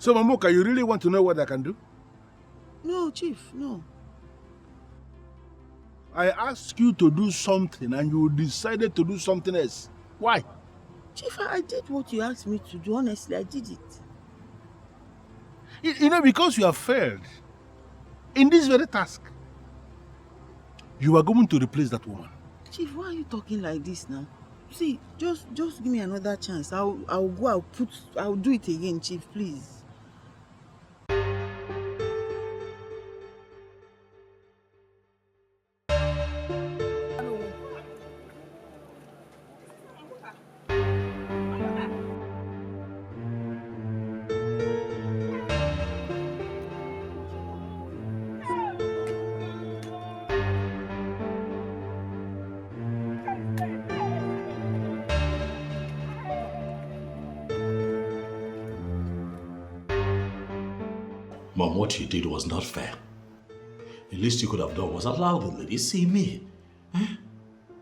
So, Mamuka, you really want to know what I can do? No, Chief, no. I asked you to do something and you decided to do something else. Why? Chief, I did what you asked me to do. Honestly, I did it. You know, because you have failed in this very task, you are going to replace that woman. Chief, why are you talking like this now? See, just give me another chance. I'll go, I'll do it again, Chief, please. Mom, what you did was not fair. The least you could have done was allow the lady see me. Eh?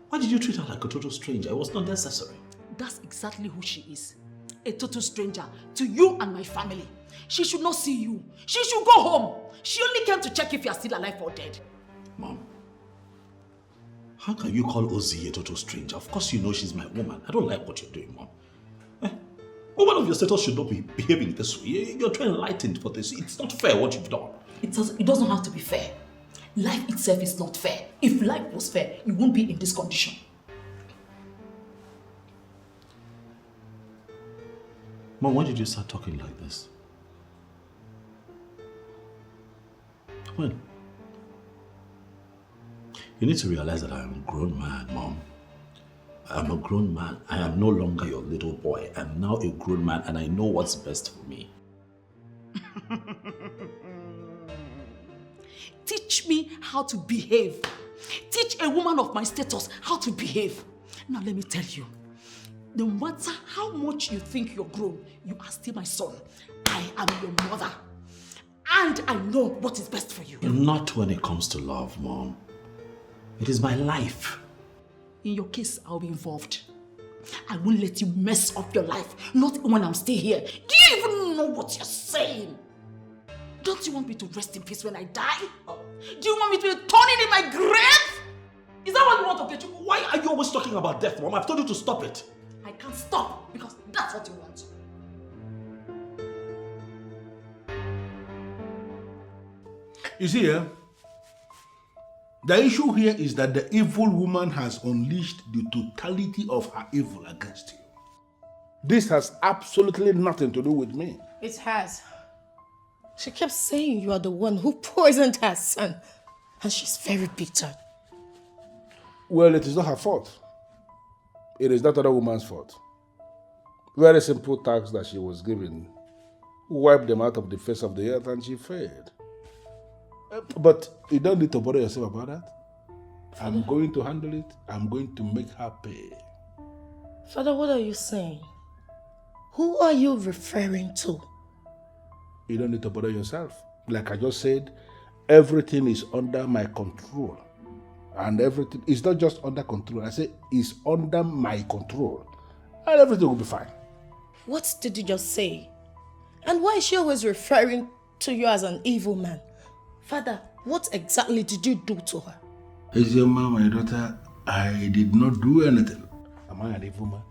Why did you treat her like a total stranger? It was not necessary. That's exactly who she is. A total stranger to you and my family. She should not see you. She should go home. She only came to check if you are still alive or dead. Mom, how can you call Ozzy a total stranger? Of course you know she's my woman. I don't like what you're doing, Mom. Woman of your status should not be behaving this way. You're too enlightened for this. It's not fair what you've done. It doesn't have to be fair. Life itself is not fair. If life was fair, you won't be in this condition. Mom, when did you start talking like this? When? You need to realize that I am a grown man, Mom. I'm a grown man. I am no longer your little boy. I'm now a grown man and I know what's best for me. Teach me how to behave. Teach a woman of my status how to behave. Now let me tell you, no matter how much you think you're grown, you are still my son. I am your mother. And I know what is best for you. Not when it comes to love, Mom. It is my life. In your case, I'll be involved. I won't let you mess up your life. Not when I'm still here. Do you even know what you're saying? Don't you want me to rest in peace when I die? Do you want me to be turning in my grave? Is that what you want to get? Why are you always talking about death, Mom? I've told you to stop it. I can't stop because that's what you want. You see, the issue here is that the evil woman has unleashed the totality of her evil against you. This has absolutely nothing to do with me. It has. She kept saying you are the one who poisoned her son. And she's very bitter. Well, it is not her fault. It is that other woman's fault. Very simple tasks that she was given. Wipe them out of the face of the earth and she failed. But you don't need to bother yourself about that. I'm going to handle it. I'm going to make her pay. Father, what are you saying? Who are you referring to? You don't need to bother yourself. Like I just said, everything is under my control. And everything is not just under control. I say it's under my control. And everything will be fine. What did you just say? And why is she always referring to you as an evil man? Father, what exactly did you do to her? Ezioma, my daughter, I did not do anything. Am I an evil man?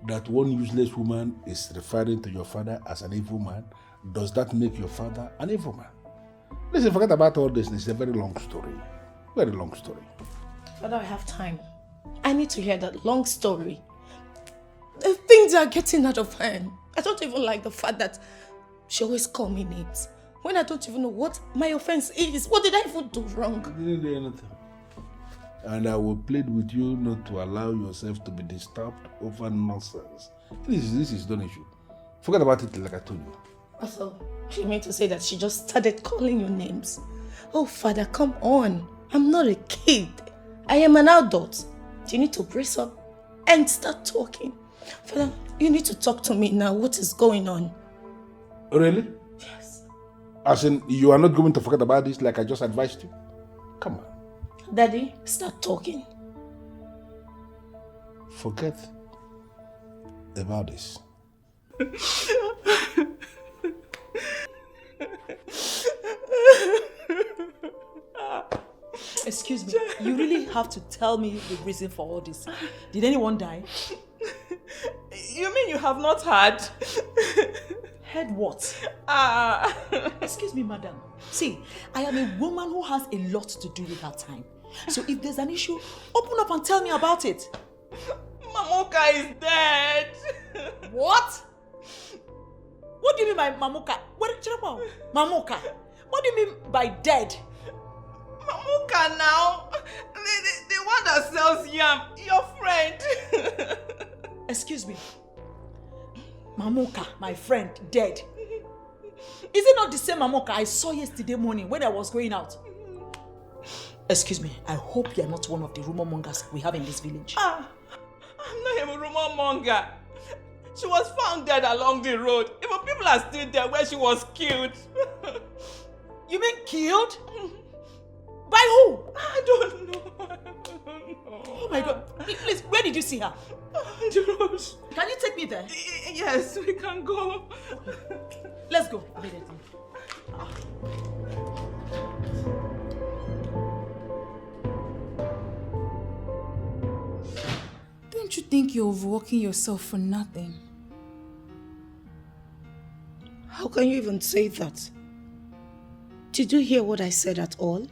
That one useless woman is referring to your father as an evil man, does that make your father an evil man? Listen, forget about all this. It's a very long story. Very long story. Father, I have time. I need to hear that long story. The things are getting out of hand. I don't even like the fact that she always calls me names when I don't even know what my offense is. What did I even do wrong? You didn't do anything. And I will plead with you not to allow yourself to be disturbed over nonsense. This is not an issue. Forget about it like I told you. Also, you mean to say that she just started calling you names? Oh, Father, come on. I'm not a kid. I am an adult. You need to brace up and start talking. Father, you need to talk to me now. What is going on? Really? Yes. As in, you are not going to forget about this like I just advised you? Come on. Daddy, start talking. Forget about this. Excuse me, you really have to tell me the reason for all this. Did anyone die? You mean you have not heard? Heard what? Excuse me, madam. See, I am a woman who has a lot to do with her time. So if there's an issue, open up and tell me about it. Mamuka is dead. What? What do you mean by Mamuka? Mamuka? What do you mean by dead? Mamuka now. The one that sells yam. Your friend. Excuse me. Mamuka, my friend, dead. Is it not the same Mamuka I saw yesterday morning when I was going out? Excuse me, I hope you are not one of the rumor mongers we have in this village. I'm not a rumor monger. She was found dead along the road. Even people are still there where she was killed. You mean killed? By who? I don't know. Oh my God. Please, where did you see her? On the road. Can you take me there? Yes, we can go. Let's go. Immediately. Don't you think you're overworking yourself for nothing? How can you even say that? Did you hear what I said at all?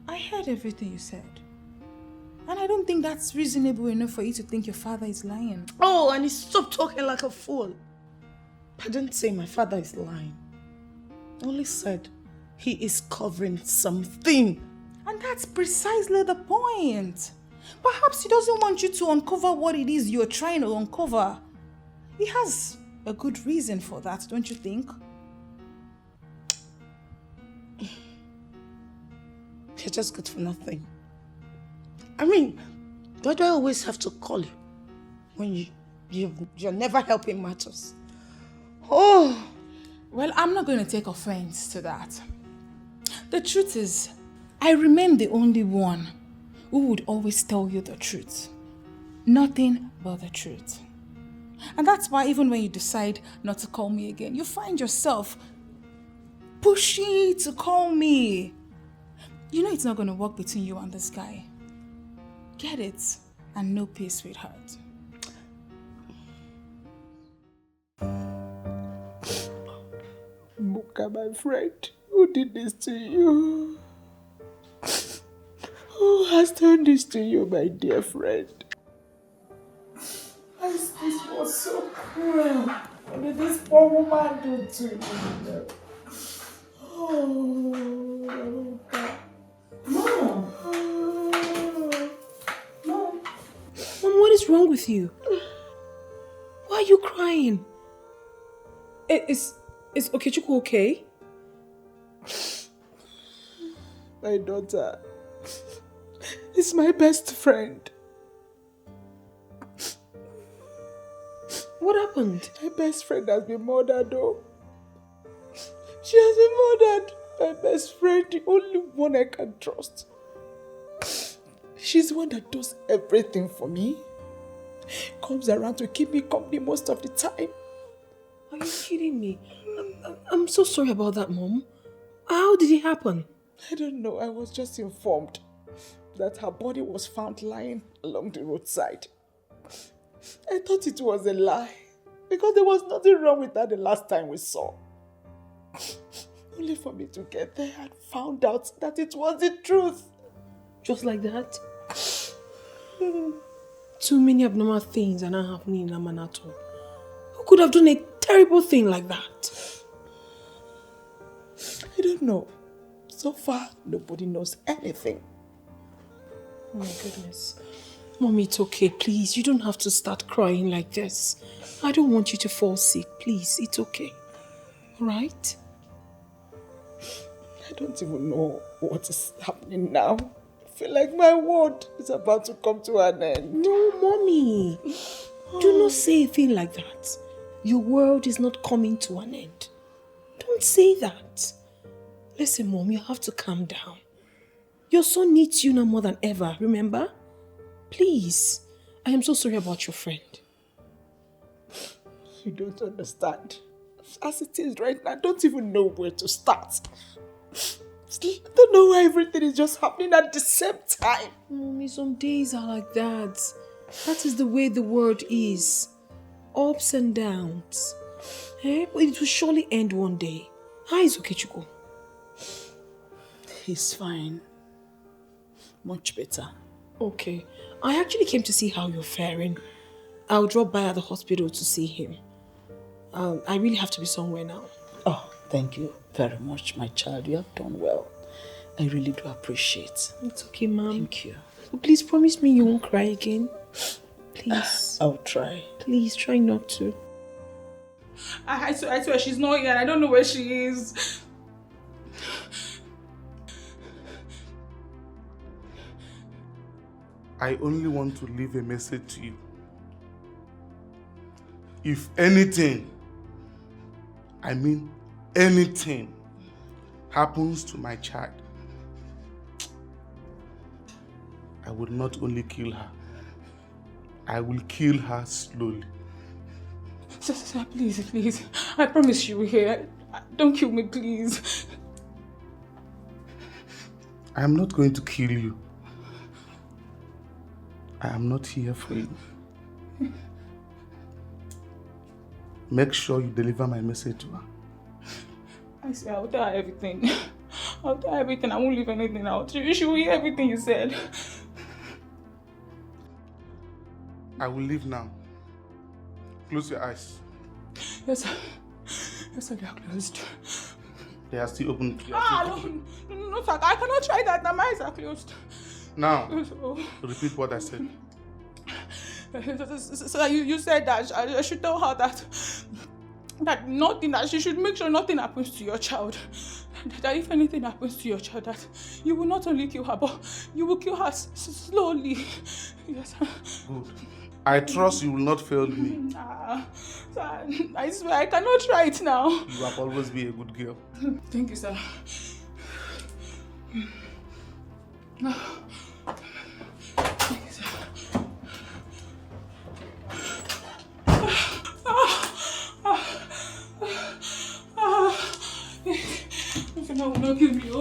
I heard everything you said. And I don't think that's reasonable enough for you to think your father is lying. Oh, and he stopped talking like a fool. I didn't say my father is lying. I only said he is covering something. And that's precisely the point. Perhaps he doesn't want you to uncover what it is you're trying to uncover. He has a good reason for that, don't you think? You're just good for nothing. I mean, why do I always have to call you when you're never helping matters? Oh! Well, I'm not going to take offense to that. The truth is, I remain the only one who would always tell you the truth. Nothing but the truth. And that's why even when you decide not to call me again, you find yourself pushing to call me. You know it's not going to work between you and this guy. Get it and know peace, sweetheart. Muka, my friend, who did this to you? Who has done this to you, my dear friend? This was so cruel. What did this poor woman do to you? Oh, Muka. Mom! Mom, what is wrong with you? Why are you crying? Is Okechukwu okay? My daughter is my best friend. What happened? My best friend has been murdered, though. She has been murdered. My best friend, the only one I can trust. She's the one that does everything for me. Comes around to keep me company most of the time. Are you kidding me? I'm so sorry about that, Mom. How did it happen? I don't know. I was just informed that her body was found lying along the roadside. I thought it was a lie because there was nothing wrong with her the last time we saw. Only for me to get there and found out that it was the truth. Just like that? Too many abnormal things are not happening in Amanato. Who could have done a terrible thing like that? I don't know. So far, nobody knows anything. Oh my goodness. Mommy, it's okay, please. You don't have to start crying like this. I don't want you to fall sick. Please, it's okay. Alright? I don't even know what is happening now. I feel like my world is about to come to an end. No, Mommy. Do not say a thing like that. Your world is not coming to an end. Don't say that. Listen, Mom, you have to calm down. Your son needs you now more than ever, remember? Please. I am so sorry about your friend. You don't understand. As it is right now, I don't even know where to start. I don't know why everything is just happening at the same time. Mommy, some days are like that. That is the way the world is. Ups and downs. But it will surely end one day. How is Okechukwu? He's fine. Much better. Okay. I actually came to see how you're faring. I'll drop by at the hospital to see him. I really have to be somewhere now. Oh, thank you very much, my child. You have done well. I really do appreciate. It's okay, Mom. Thank you. So please promise me you won't cry again. Please. I'll try. Please try not to. I swear she's not here and I don't know where she is. I only want to leave a message to you. If anything, I mean anything, happens to my child, I will not only kill her, I will kill her slowly. Sir, please. I promise you here. Don't kill me, please. I am not going to kill you. I am not here for you. Make sure you deliver my message to her. I swear, I'll tell her everything. I'll tell her everything. I won't leave anything out. She will hear everything you said. I will leave now. Close your eyes. Yes, sir, they are closed. They are still open. No, sir, I cannot try that. Now my eyes are closed. Now, Oh. repeat what I said. So you said that I should tell her that she should make sure nothing happens to your child. That if anything happens to your child, that you will not only kill her, but you will kill her slowly. Yes. Good. I trust you will not fail me. Sir, I swear I cannot try it now. You have always been a good girl. Thank you, sir. I will not kill you.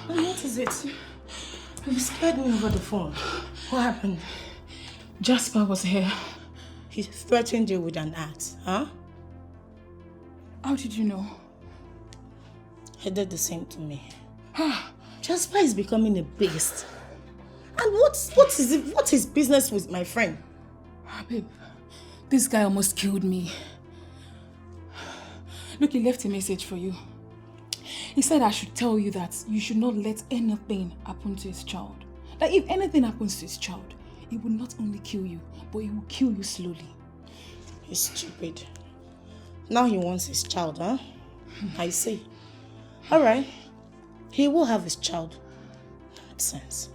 What is it? You scared me over the phone. What happened? Jasper was here. He threatened you with an axe, huh? How did you know? He did the same to me. Jasper is becoming a beast. And what's his business with my friend? Babe, this guy almost killed me. Look, he left a message for you. He said I should tell you that you should not let anything happen to his child. That if anything happens to his child, it will not only kill you, but it will kill you slowly. He's stupid. Now he wants his child, huh? I see. Alright. He will have his child. Makes sense.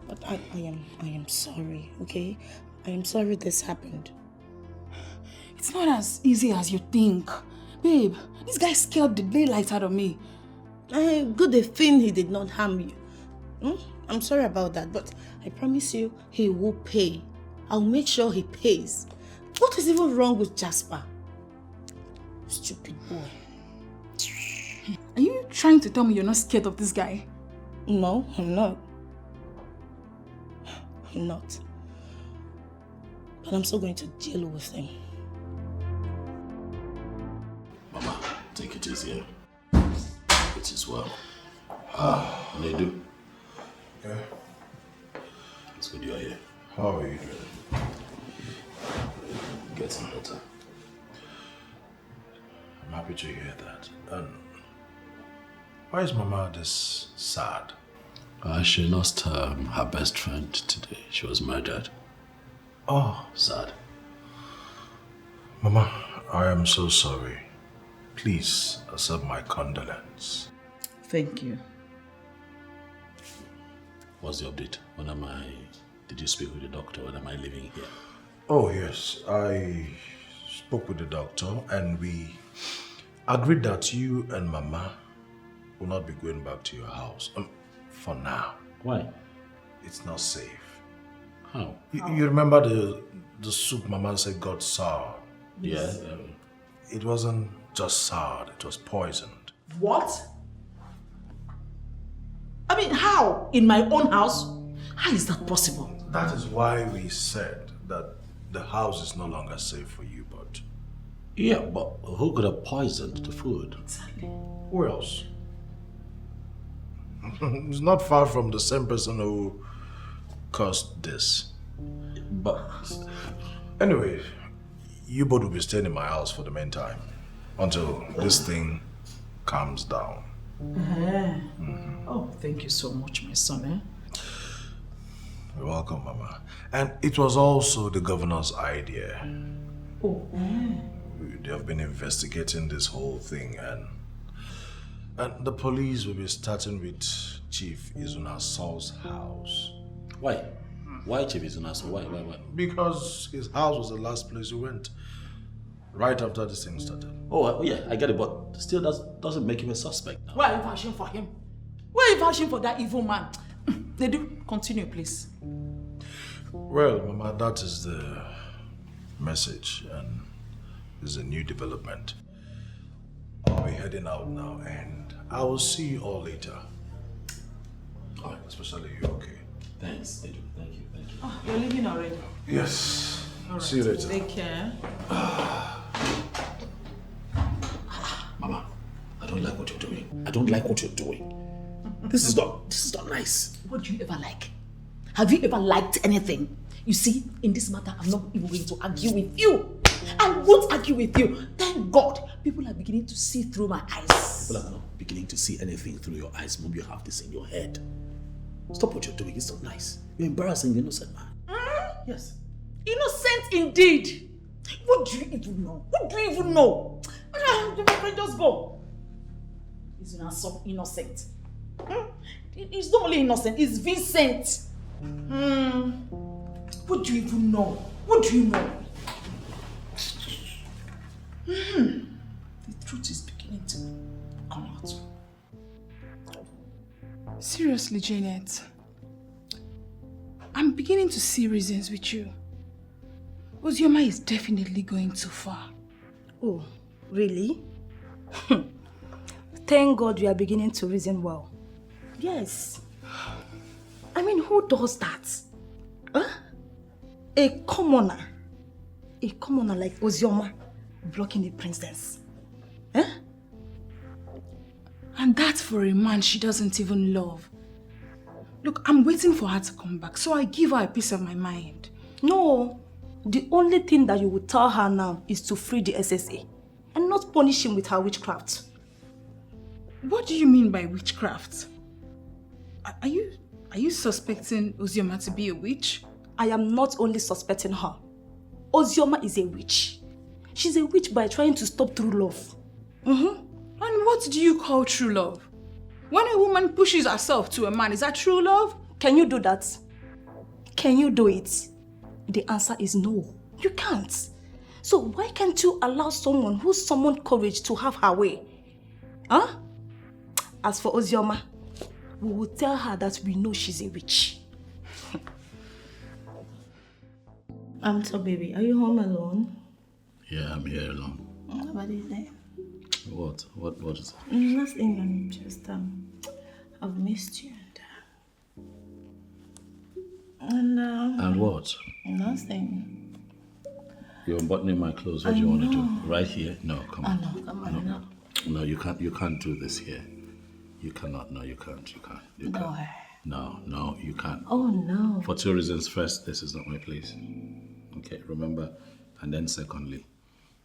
But I am sorry, okay? I am sorry this happened. It's not as easy as you think. Babe, this guy scared the daylight out of me. Good thing he did not harm you. I'm sorry about that, but I promise you he will pay. I'll make sure he pays. What is even wrong with Jasper? Stupid boy. Are you trying to tell me you're not scared of this guy? No, I'm not. I'm not. But I'm still going to deal with him. Mama, take it easy. It is well. Nedu. Yeah. It's good you are here. How are you doing? Getting better. I'm happy to hear that. And why is Mama this sad? She lost her best friend today. She was murdered. Oh, Sad. Mama, I am so sorry. Please accept my condolence. Thank you. What's the update? Did you speak with the doctor? When am I leaving here? Oh yes, I spoke with the doctor and we agreed that you and Mama will not be going back to your house. For now. Why? it's not safe. How? You remember the soup Mama said got sour? Yeah. It wasn't just sour, it was poisoned. What? I mean, how? In my own house? How is that possible? That is why we said that the house is no longer safe for you, but... Yeah, but who could have poisoned the food? Exactly. Who else? It's not far from the same person who caused this. But Anyway, you both will be staying in my house for the meantime until this thing calms down. Oh, thank you so much, my son. You're welcome, Mama. And it was also the governor's idea. Oh. They have been investigating this whole thing, and the police will be starting with Chief Izuna Saul's house. why? Why Chief Izuna? So why? Because his house was the last place we went. Right after this thing started. Oh, yeah, I get it, but still doesn't make him a suspect now. Why are you vouching for him? Why are you vouching for that evil man? They do. Continue, please. Well, Mama, that is the message, and this is a new development. I'll be heading out now, and I will see you all later. All right. Especially you, okay? Thanks, Edu. Thank you. Oh, you're leaving already. Yes. See you later. Take care. Mama, I don't like what you're doing. I don't like what you're doing. This is not nice. What do you ever like? Have you ever liked anything? You see, in this matter, I'm not even going to argue with you. I won't argue with you. Thank God, people are beginning to see through my eyes. People are not beginning to see anything through your eyes, Mom. You have this in your head. Stop what you're doing. It's not nice. You're embarrassing the innocent man. Yes. Innocent indeed. What do you even know? What do you even know? Just go. He's not so innocent. He's not only innocent, he's Vincent. What do you even know? What do you know? The truth is beginning to come out. Seriously, Janet. I'm beginning to see reasons with you. Ozioma is definitely going too far. Oh, really? Thank God we are beginning to reason well. Yes. I mean, who does that? Huh? A commoner like Ozioma blocking the princess. Huh? And that's for a man she doesn't even love. Look, I'm waiting for her to come back, so I give her a piece of my mind. No, the only thing that you would tell her now is to free the SSA and not punish him with her witchcraft. What do you mean by witchcraft? Are you suspecting Ozioma to be a witch? I am not only suspecting her. Ozioma is a witch. She's a witch by trying to stop true love. And what do you call true love? When a woman pushes herself to a man, is that true love? Can you do that? Can you do it? The answer is no. You can't. So why can't you allow someone who summoned courage to have her way? Huh? As for Ozioma, we will tell her that we know she's a witch. So baby, are you home alone? Yeah, I'm here alone. Nobody's there. What is it? Nothing, I'm just, I've missed you. And what? Nothing. You're unbuttoning my clothes. What do you want to do? Right here? No, come on. No, come on, no. No, you can't do this here. You cannot. No, you can't. You can't. No, you can't. Oh, no. For two reasons. First, this is not my place. Okay, remember? And then secondly,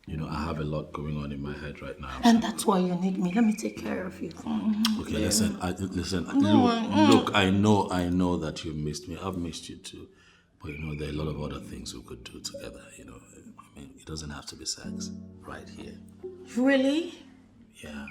I have a lot going on in my head right now. And that's why you need me. Let me take care of you. Okay, listen. Look, I know that you missed me. I've missed you too. But there are a lot of other things we could do together, I mean, it doesn't have to be sex. Right here. Really? Yeah.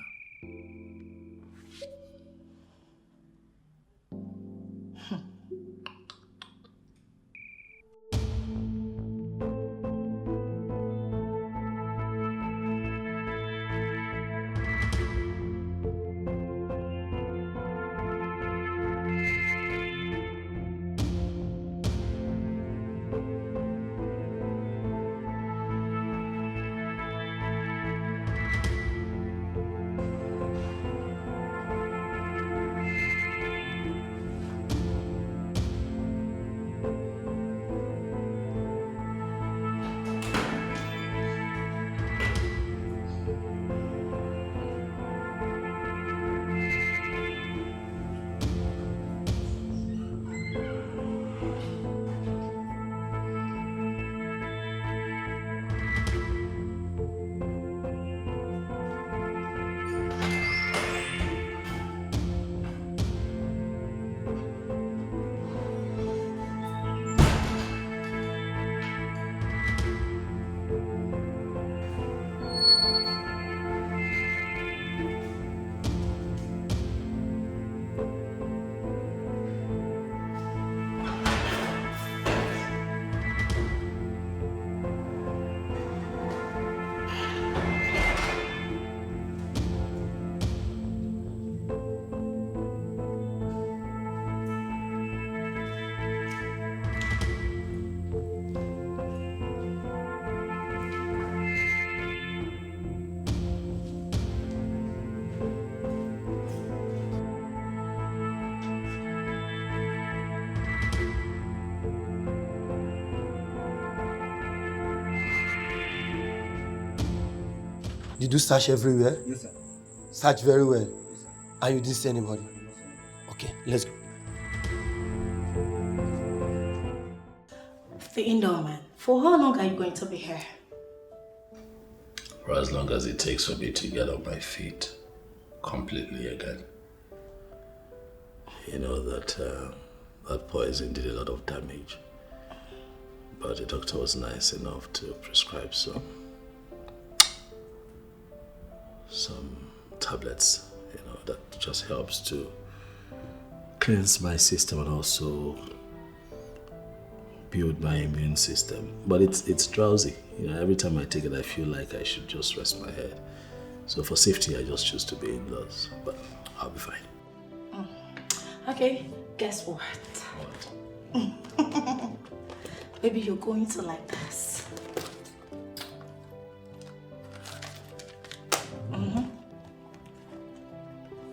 do search everywhere? Yes, sir. Search very well. Yes, sir. And you didn't see anybody? Okay, let's go. The indoor man, for how long are you going to be here? For as long as it takes for me to get on my feet completely again. You know that that poison did a lot of damage. But the doctor was nice enough to prescribe some tablets, you know, that just helps to cleanse my system and also build my immune system. But it's drowsy. You know, every time I take it, I feel like I should just rest my head. So for safety, I just choose to be indoors. But I'll be fine. Okay, guess what? Maybe you're going to like this.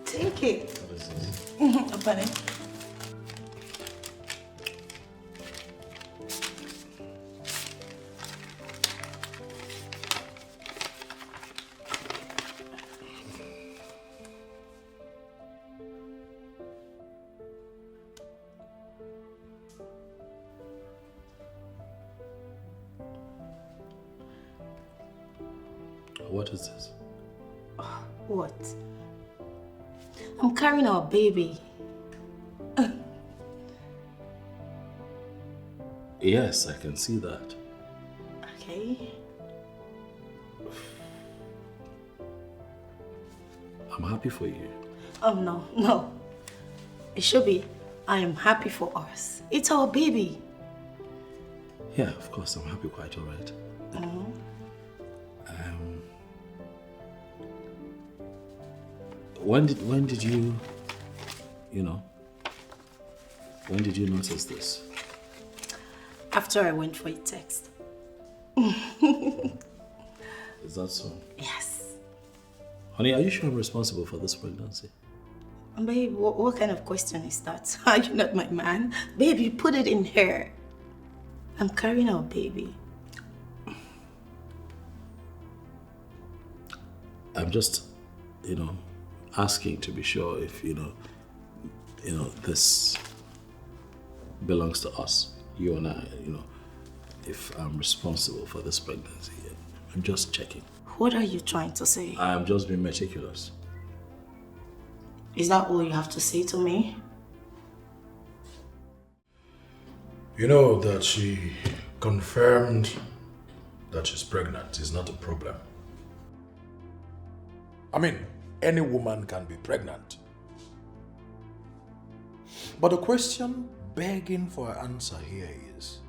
Take it. What is this? Open it. What is this? What? I'm carrying our baby. Yes, I can see that. Okay. I'm happy for you. Oh, no. It should be, I am happy for us. It's our baby. Yeah, of course, I'm happy, quite all right. When did you notice this? After I went for a text. Is that so? Yes. Honey, are you sure I'm responsible for this pregnancy? Babe, what kind of question is that? Are you not my man? Babe, you put it in her. I'm carrying our baby. I'm just, asking to be sure if, this belongs to us, you and I, if I'm responsible for this pregnancy. I'm just checking. What are you trying to say? I'm just being meticulous. Is that all you have to say to me? You know that she confirmed that she's pregnant is not a problem. I mean, any woman can be pregnant. But the question begging for an answer here is,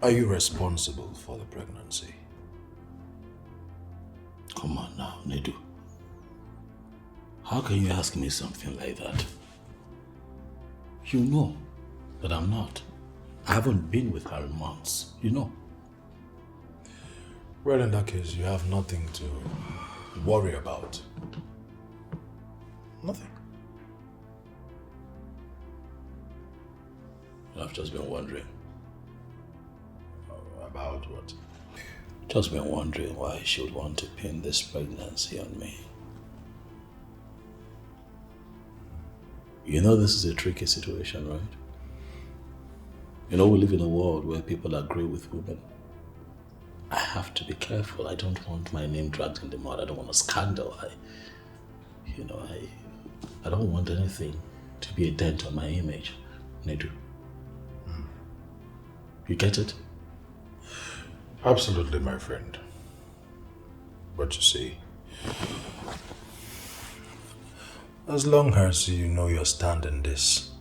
are you responsible for the pregnancy? Come on now, Nedu. How can you ask me something like that? You know that I'm not. I haven't been with her in months, you know. Well, in that case, you have nothing to worry about. Nothing. I've just been wondering. About what? Just been wondering why she would want to pin this pregnancy on me. You know this is a tricky situation, right? You know we live in a world where people agree with women. I have to be careful. I don't want my name dragged in the mud. I don't want a scandal. I don't want anything to be a dent on my image. Nedu. You get it? Absolutely, my friend. But you see, as long as you know your stand in this,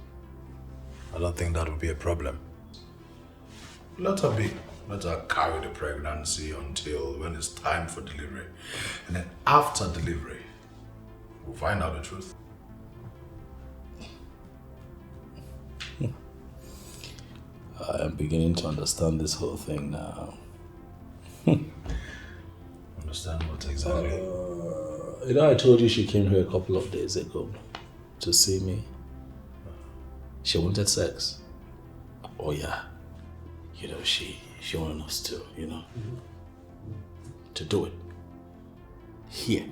I don't think that will be a problem. Let her be. Let her carry the pregnancy until when it's time for delivery. And then after delivery, we'll find out the truth. I am beginning to understand this whole thing now. Understand what exactly? I told you she came here a couple of days ago to see me. She wanted sex. Oh yeah. She wanted us to, to do it. Here.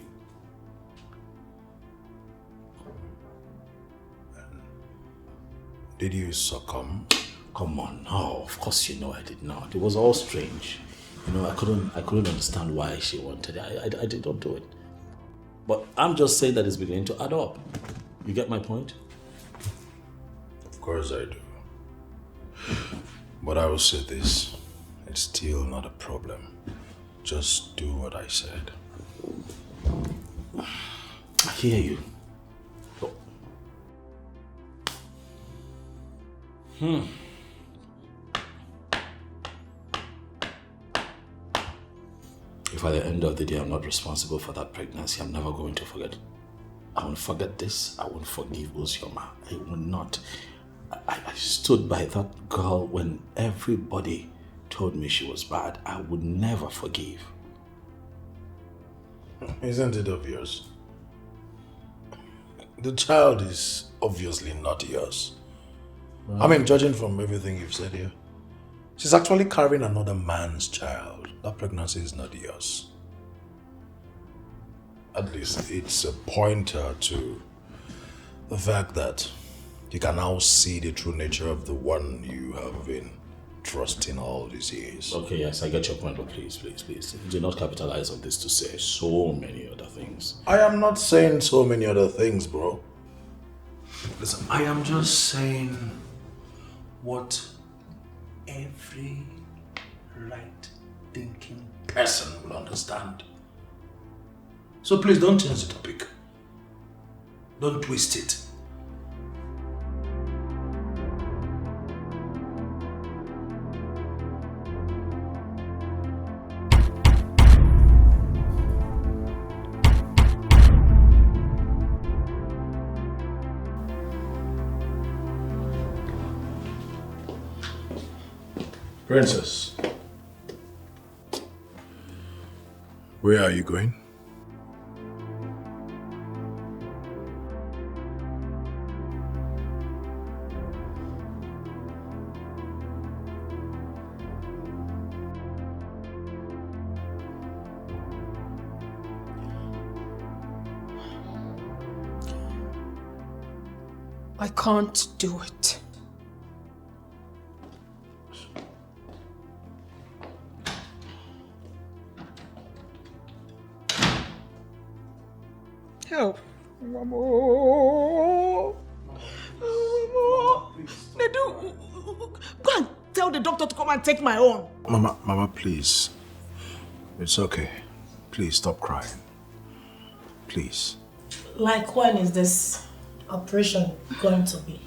Did you succumb? Come on, no, of course you know I did not. It was all strange. You know, I couldn't understand why she wanted it. I did not do it. But I'm just saying that it's beginning to add up. You get my point? Of course I do. But I will say this. It's still not a problem. Just do what I said. I hear you. If at the end of the day I'm not responsible for that pregnancy, I'm never going to forget. I won't forget this. I won't forgive Uzioma. I will not. I stood by that girl when everybody told me she was bad. I would never forgive. Isn't it obvious? The child is obviously not yours. I mean, judging from everything you've said here, she's actually carrying another man's child. That pregnancy is not yours. At least it's a pointer to the fact that you can now see the true nature of the one you have been trusting all these years. Okay, yes, I get your point, but please. Do not capitalize on this to say so many other things. I am not saying so many other things, bro. Listen, I am just saying what every right-thinking person will understand. So please don't change the topic. Don't twist it. Princess, where are you going? I can't do it. Help. Mama. Nedu, go and tell the doctor to come and take my own. Mama, please. It's okay. Please stop crying. Please. Like, when is this operation going to be?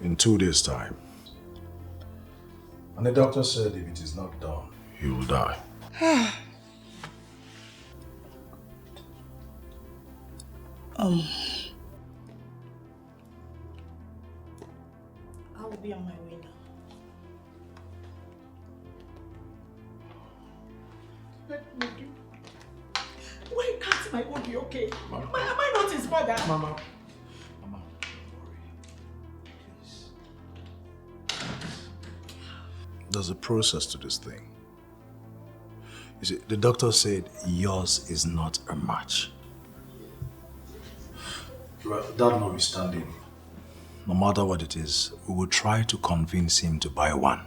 In 2 days' time. And the doctor said if it is not done, he will die. I will be on my way now. Why can't my own be okay? Am I not his mother? Mama, don't worry. Please. There's a process to this thing. You see, the doctor said yours is not a match. Well, that notwithstanding, no matter what it is, we will try to convince him to buy one.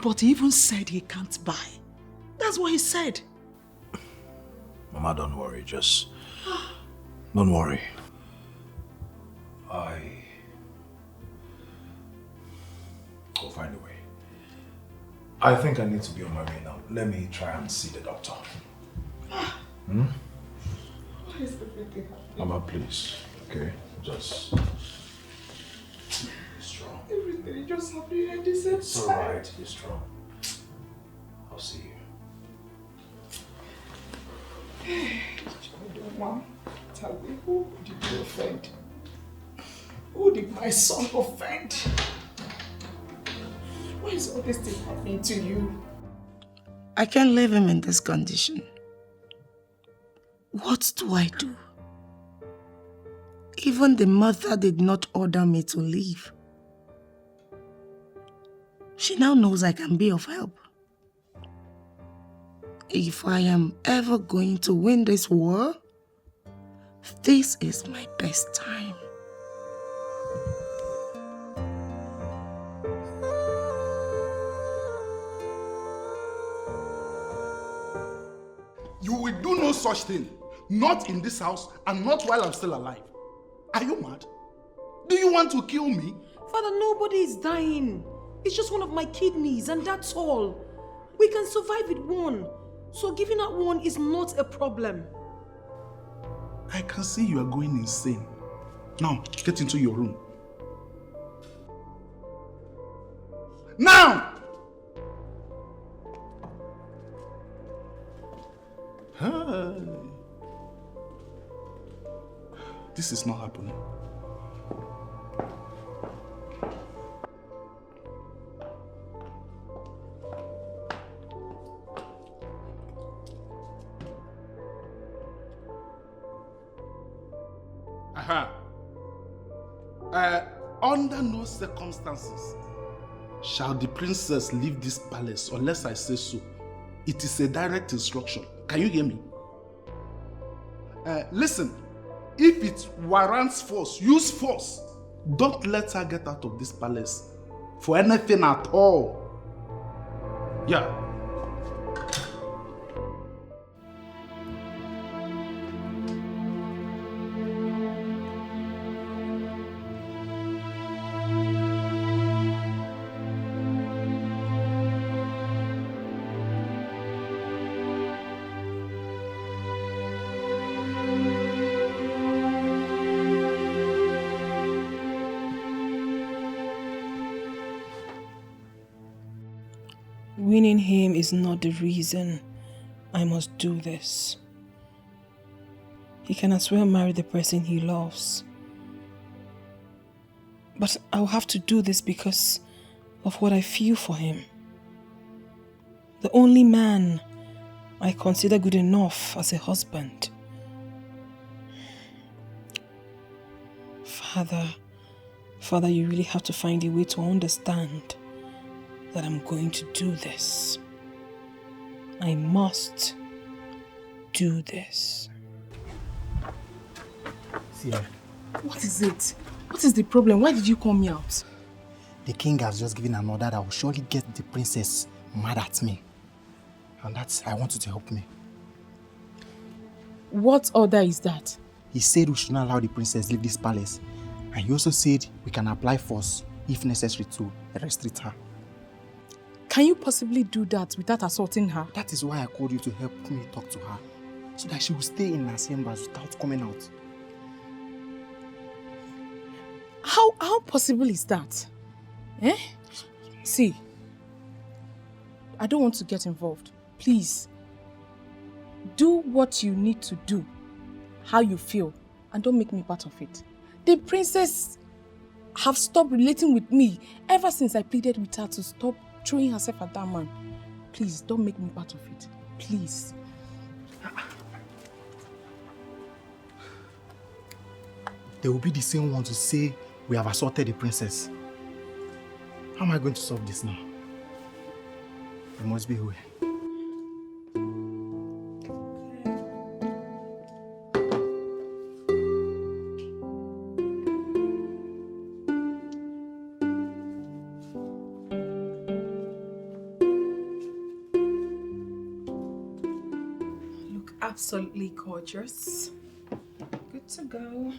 But he even said he can't buy. That's what he said. Mama, don't worry, just don't worry. I'll find a way. I think I need to be on my way now. Let me try and see the doctor. What is everything happening? Mama, please. Okay, just be strong. Everything just happening at the same time. It's alright, be strong. I'll see you. Mom, tell me, who did you offend? Who did my son offend? Why is all this thing happening to you? I can't leave him in this condition. What do I do? Even the mother did not order me to leave. She now knows I can be of help. If I am ever going to win this war, this is my best time. You will do no such thing. Not in this house and not while I'm still alive. Are you mad? Do you want to kill me? Father, nobody is dying. It's just one of my kidneys and that's all. We can survive with one. So giving out one is not a problem. I can see you are going insane. Now, get into your room. Now! Hey. This is not happening. Under no circumstances shall the princess leave this palace unless I say so. It is a direct instruction. Can you hear me? Listen, if it warrants force, use force. Don't let her get out of this palace for anything at all. Yeah. Winning him is not the reason I must do this. He can as well marry the person he loves. But I'll have to do this because of what I feel for him. The only man I consider good enough as a husband. Father, you really have to find a way to understand that I'm going to do this. I must do this. Sierra. What is it? What is the problem? Why did you call me out? The king has just given an order that will surely get the princess mad at me. And I want you to help me. What order is that? He said we should not allow the princess leave this palace. And he also said we can apply force, if necessary, to restrict her. Can you possibly do that without assaulting her? That is why I called you to help me talk to her, so that she will stay in her chambers without coming out. How possible is that? Eh? See, I don't want to get involved. Please, do what you need to do, how you feel, and don't make me part of it. The princess have stopped relating with me ever since I pleaded with her to stop throwing herself at that man. Please, don't make me part of it. Please. They will be the same ones to say we have assaulted the princess. How am I going to solve this now? There must be a way. Absolutely gorgeous. Good to go.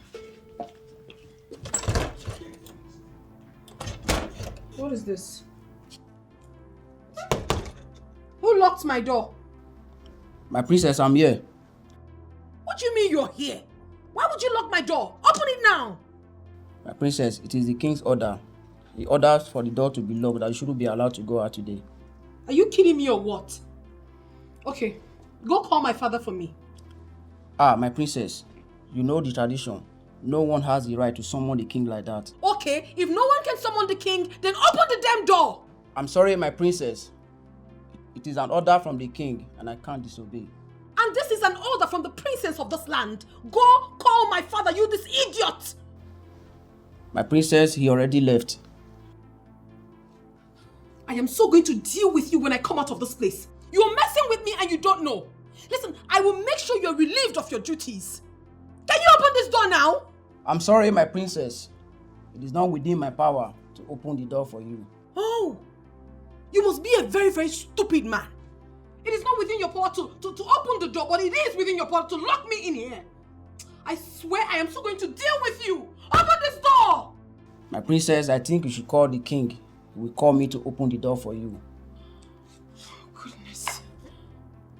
What is this? Who locked my door? My princess, I'm here. What do you mean you're here? Why would you lock my door? Open it now! My princess, it is the king's order. He orders for the door to be locked that you shouldn't be allowed to go out today. Are you kidding me or what? Okay, go call my father for me. My princess, you know the tradition. No one has the right to summon the king like that. Okay, if no one can summon the king, then open the damn door! I'm sorry, my princess. It is an order from the king and I can't disobey. And this is an order from the princess of this land. Go call my father, you this idiot! My princess, he already left. I am so going to deal with you when I come out of this place. You're messing sitting with me and you don't know. Listen, I will make sure you're relieved of your duties. Can you open this door now? I'm sorry, my princess. It is not within my power to open the door for you. Oh, you must be a very, very stupid man. It is not within your power to open the door, but it is within your power to lock me in here. I swear I am still going to deal with you. Open this door! My princess, I think you should call the king. He will call me to open the door for you. Oh, goodness.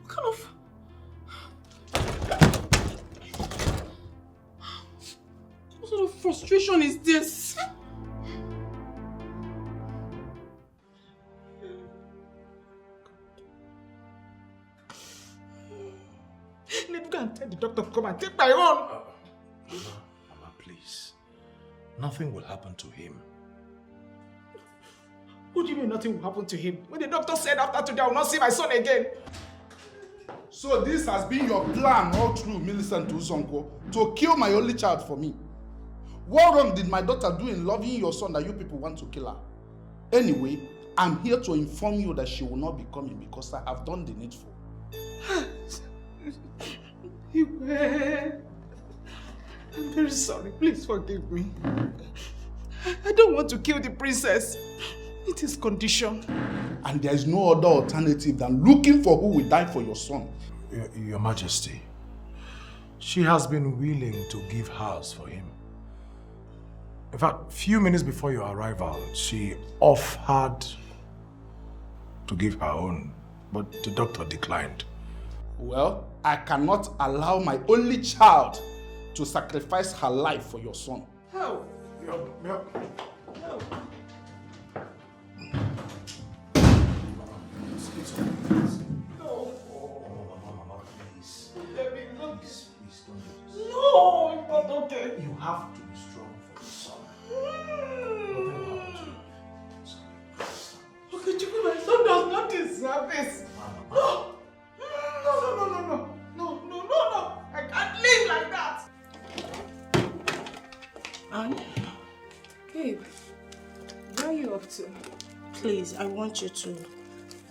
What kind of... What sort of frustration is this? Let me go and tell the doctor to come and take my own. Mama, please. Nothing will happen to him. What do you mean nothing will happen to him? When the doctor said after today I will not see my son again. So this has been your plan all through, Millicent Uzonko, to kill my only child for me. What wrong did my daughter do in loving your son that you people want to kill her? Anyway, I'm here to inform you that she will not be coming because I have done the needful. I'm very sorry. Please forgive me. I don't want to kill the princess. It is conditioned. And there is no other alternative than looking for who will die for your son. Your Majesty, she has been willing to give hers for him. In fact, few minutes before your arrival, she offered to give her own, but the doctor declined. Well, I cannot allow my only child to sacrifice her life for your son. How? No. No, it's not okay. You have to be strong for your son. Nothing will happen to you. Okay, Chiku, my son does not deserve this. No. I can't live like that. Anne? Babe, where are you up to? Please, I want you to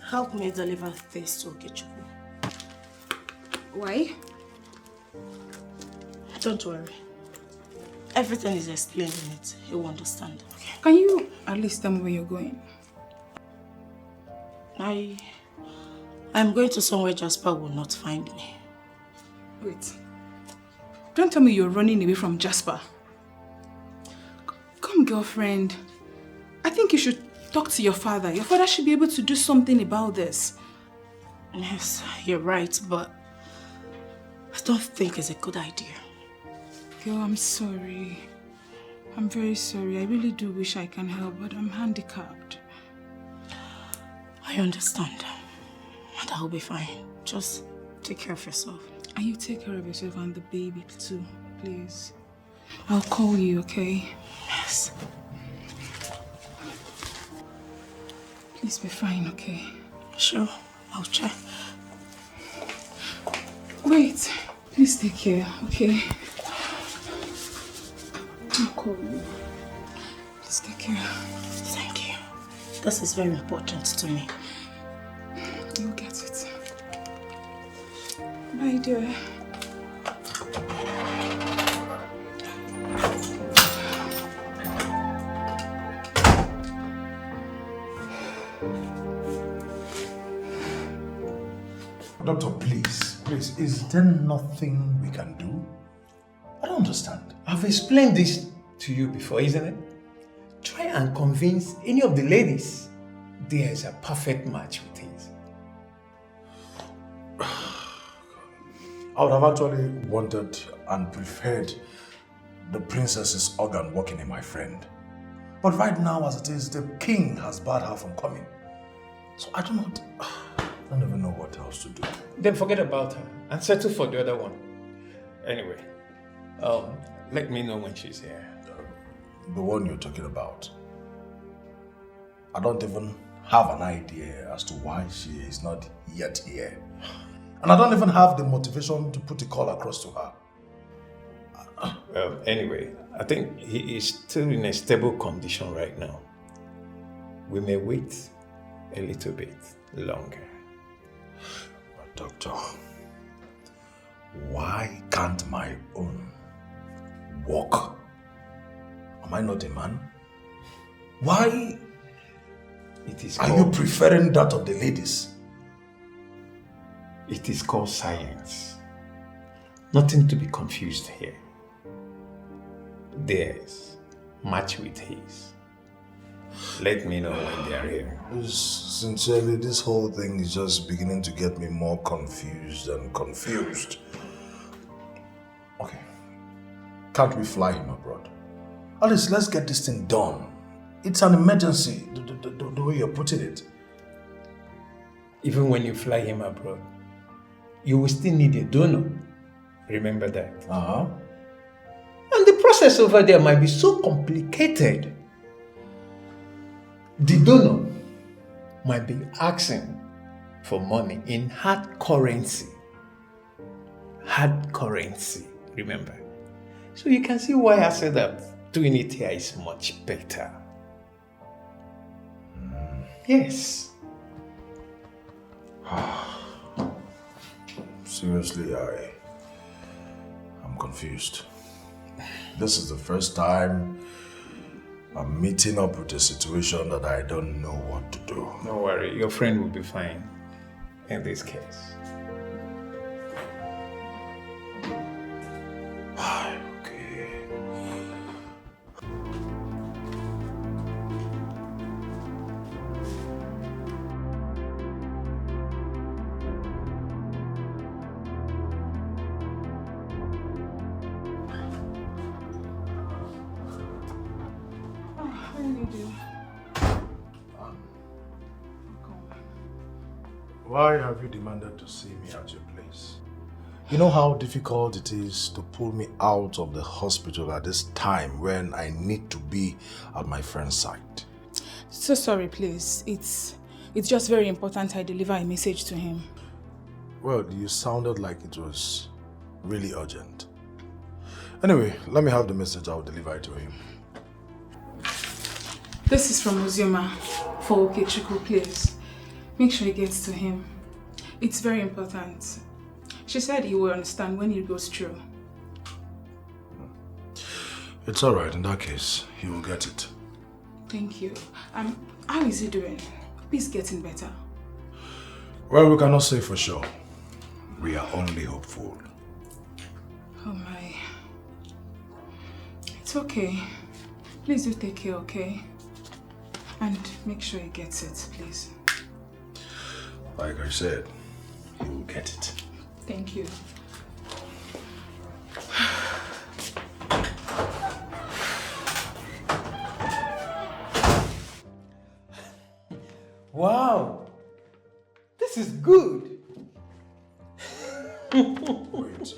help me deliver this to Okechukwu. Why? Don't worry. Everything is explained in it. He will understand. Okay. Can you at least tell me where you're going? I'm going to somewhere Jasper will not find me. Wait. Don't tell me you're running away from Jasper. Come, girlfriend. I think you should talk to your father. Your father should be able to do something about this. Yes, you're right, but I don't think it's a good idea. Girl, I'm sorry. I'm very sorry. I really do wish I can help, but I'm handicapped. I understand. And I'll be fine. Just take care of yourself. And you take care of yourself and the baby too, please. I'll call you, okay? Yes. Please be fine, okay? Sure, I'll try. Wait, please take care, okay? I'll call you. Please take care. Thank you. This is very important to me. You'll get it. Bye, dear. Doctor, please, is there nothing we can do? I don't understand. I've explained this to you before, isn't it? Try and convince any of the ladies there is a perfect match with things. I would have actually wanted and preferred the princess's organ working in my friend. But right now, as it is, the king has barred her from coming. So I don't even know what else to do. Then forget about her and settle for the other one. Anyway, let me know when she's here. The one you're talking about. I don't even have an idea as to why she is not yet here. And I don't even have the motivation to put a call across to her. Anyway, I think he is still in a stable condition right now. We may wait a little bit longer. Doctor, why can't my own walk? Am I not a man? Why are you preferring that of the ladies? It is called science. Nothing to be confused here. Theirs match with his. Let me know when they are here. Sincerely, this whole thing is just beginning to get me more confused and confused. Okay. Can't we fly him abroad? At least let's get this thing done. It's an emergency, the way you're putting it. Even when you fly him abroad, you will still need a donor. Remember that. Uh-huh. And the process over there might be so complicated. The donor might be asking for money in hard currency. Hard currency, remember. So you can see why I said that doing it here is much better. Yes. Seriously, I'm confused. This is the first time I'm meeting up with a situation that I don't know what to do. Don't worry, your friend will be fine in this case. Why have you demanded to see me at your place? You know how difficult it is to pull me out of the hospital at this time when I need to be at my friend's side. So sorry, please. It's just very important I deliver a message to him. Well, you sounded like it was really urgent. Anyway, let me have the message. I'll deliver it to him. This is from Ozioma for Etiko, please. Make sure it gets to him. It's very important. She said he will understand when it goes through. It's alright, in that case, he will get it. Thank you. How is he doing? He's getting better. Well, we cannot say for sure. We are only hopeful. Oh my. It's okay. Please do take care, okay? And make sure he gets it, please. Like I said, he will get it. Thank you. Wow, this is good. Wait,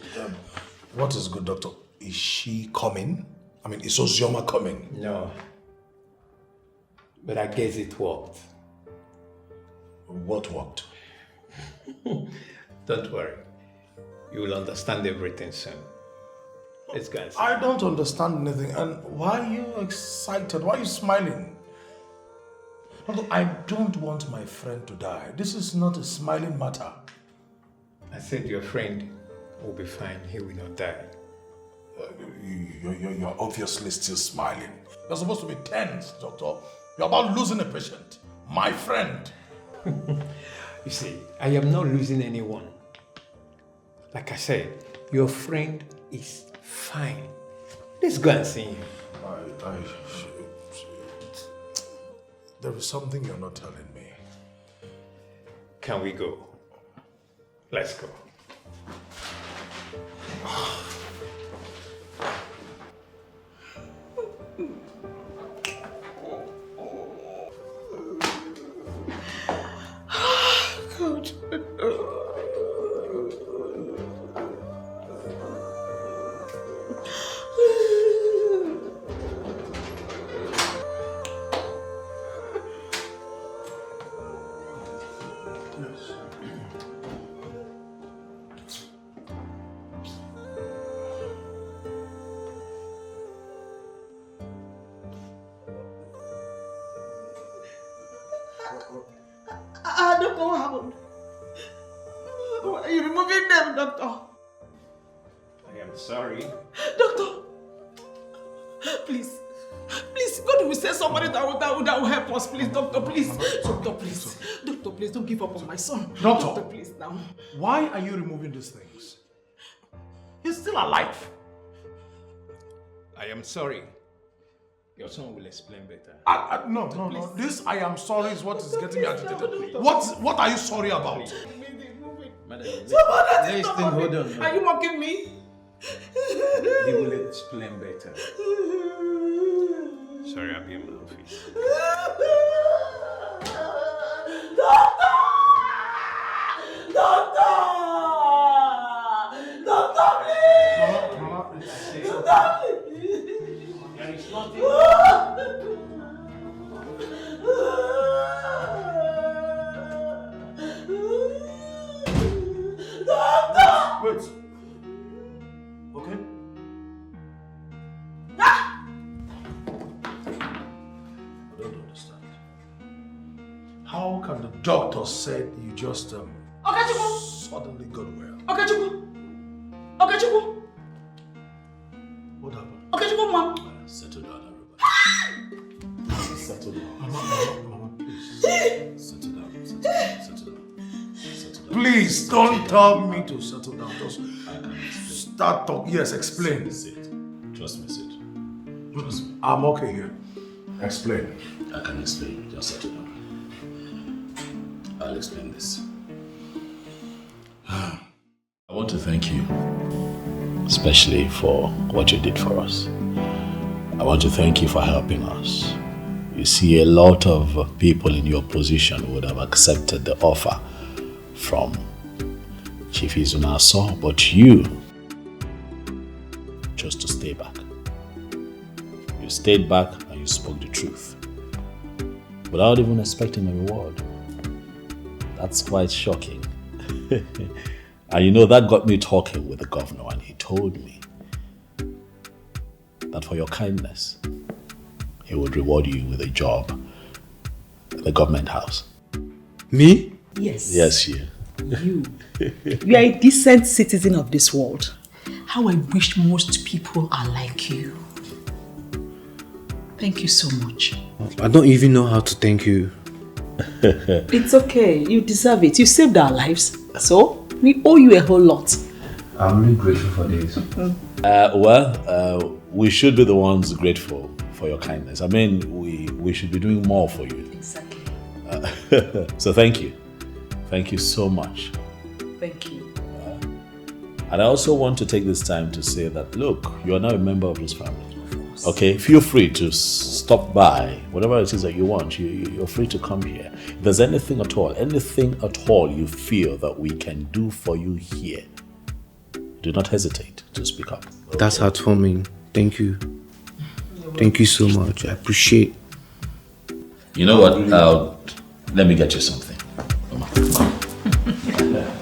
what is good, doctor? Is she coming? I mean, is Ozioma coming? No, but I guess it worked. What worked? Don't worry. You will understand everything soon. Let's go and see. I don't understand anything. And why are you excited? Why are you smiling? Look, I don't want my friend to die. This is not a smiling matter. I said your friend will be fine. He will not die. You're obviously still smiling. You're supposed to be tense, doctor. You're about losing a patient. My friend. You see, I am not losing anyone. Like I said, your friend is fine. Let's go and see him. There is something you're not telling me. Can we go? Let's go. God. I don't know what happened. removing them, doctor. I am sorry. Doctor, please, God will send somebody that will help us, please, doctor, please. Doctor, please, don't give up on my son. Doctor, please, now. Why are you removing these things? He's still alive. I am sorry. Your son will explain better. No. This I am sorry is what is getting me agitated. What are you sorry about? Madam, Hold on. Are you mocking me? He will explain better. Sorry, I'll be in my office. Doctor, please! Mama, There is nothing. Wait. Okay. I don't understand. How can the doctor say you just suddenly got well? Okechukwu. What happened? Okechukwu, mom. Settle down, everybody. Settle down. Mama, please. Settle down. Please don't tell me to settle down. Just start talking. Yes, explain. Trust me, Sid. Trust me. I'm okay here. Explain. I can explain. Just settle down. I'll explain this. I want to thank you, especially for what you did for us. I want to thank you for helping us. You see, a lot of people in your position would have accepted the offer from Chief Izunaso, but you chose to stay back. You stayed back and you spoke the truth without even expecting a reward. That's quite shocking. And you know, that got me talking with the governor, and he told me that for your kindness, he would reward you with a job at the government house. Me? Yes. Yes, you. You. You are a decent citizen of this world. How I wish most people are like you. Thank you so much. I don't even know how to thank you. It's okay. You deserve it. You saved our lives. So, we owe you a whole lot. I'm really grateful for this. We should be the ones grateful for your kindness. I mean, we should be doing more for you. Exactly. So thank you. Thank you so much. Thank you. And I also want to take this time to say that, look, you are now a member of this family. Okay, feel free to stop by, whatever it is that you want, you're free to come here. If there's anything at all you feel that we can do for you here, do not hesitate to speak up. Okay? That's heartwarming. Thank you. Thank you so much. I appreciate. You know what? Let me get you something. Come on.